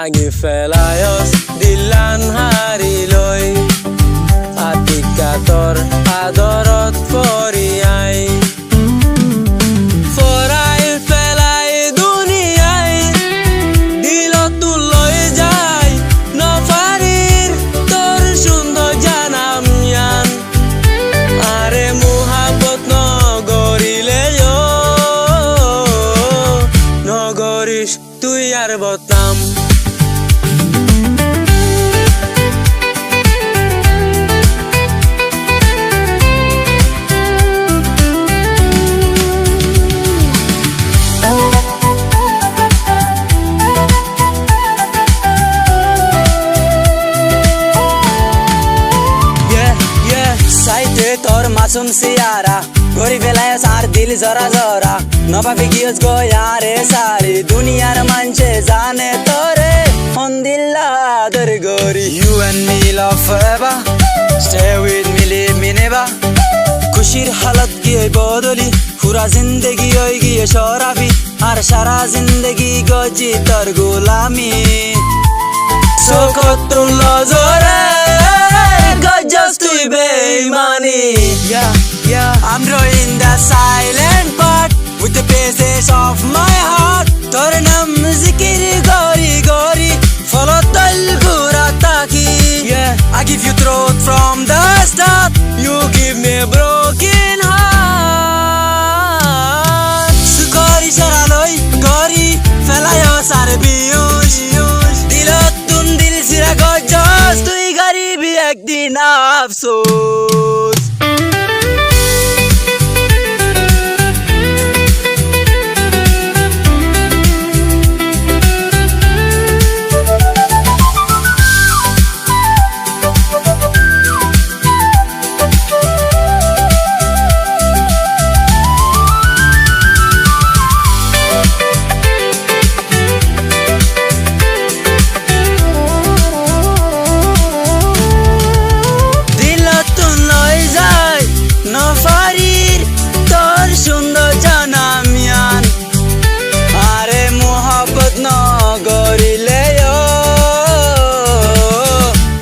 ভাঙি ফেলায়স দিলান হাৰি লৈ আতিকাতৰ আদৰত পৰিয়াই ফৰাই পেলাই দুনিয়াই দিলত লৈ যায় নফাৰিৰ তোৰ সুন্দৰ জানাম জ্ঞান আৰে মোহাবত নগৰিলে নগৰিস তুই আর বদনাম তোর মাসুম সিয়ারা গরি ফেলায় সার দিল জরা জরা নবাবি গিয়েছ গোয়ারে সারি দুনিয়ার মানছে জানে তোরে on দিল্লাদের গরি you and me love forever stay with me leave me never খুশির হালত গিয়ে বদলি পুরা জিন্দগি হয়ে গিয়ে শরাবি আর সারা জিন্দগি গজি তোর গোলামি সোকতুল্লাহ জোরে গজস তুই বেঈমানি I'm drawing the silent part with the pieces of my heart তোর নাম জিকির গরি গরি follow তল ঘুরা তাকি I give you truth from the start you give me a broken heart সুকরি সরালই গরি ফেলায়ো সার বিয়ুষ দিলত তুন দিল সিরা গজস তুই গরিবি একদিন আফসোস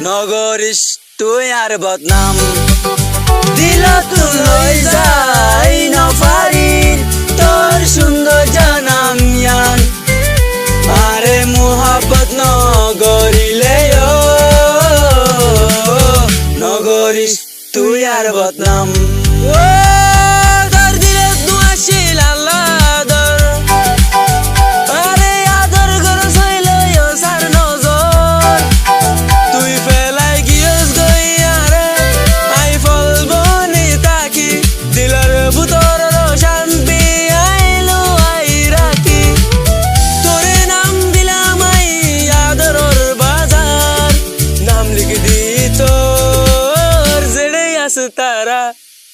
নগরিস তুই আর বদনাম দিলত লই যাই নফারির তোর সুন্দর জানাম জ্ঞান আরে মোহাব্বত নগরিলে নগরিস তুই আর বদনাম তোর দিলে দুয়াশিল আল্লাহ তারা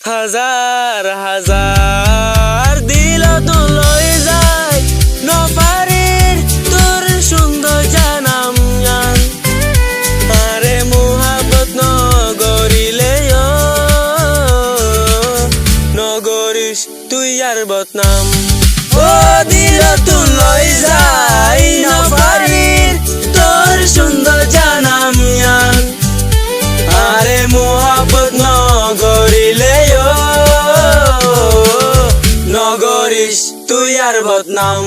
হাজার হাজার দিল তো লই যায় নফারির তোর সুন্দর জানাম জ্ঞান আরে মোহাবত নগরিলে নগরিস তুই আর বদনাম ও দিল তো লই যায় নফারির তোর সুন্দর জানাম জ্ঞান আরে মোহাবত নগরিলে নগরিস তুই আর বদনাম।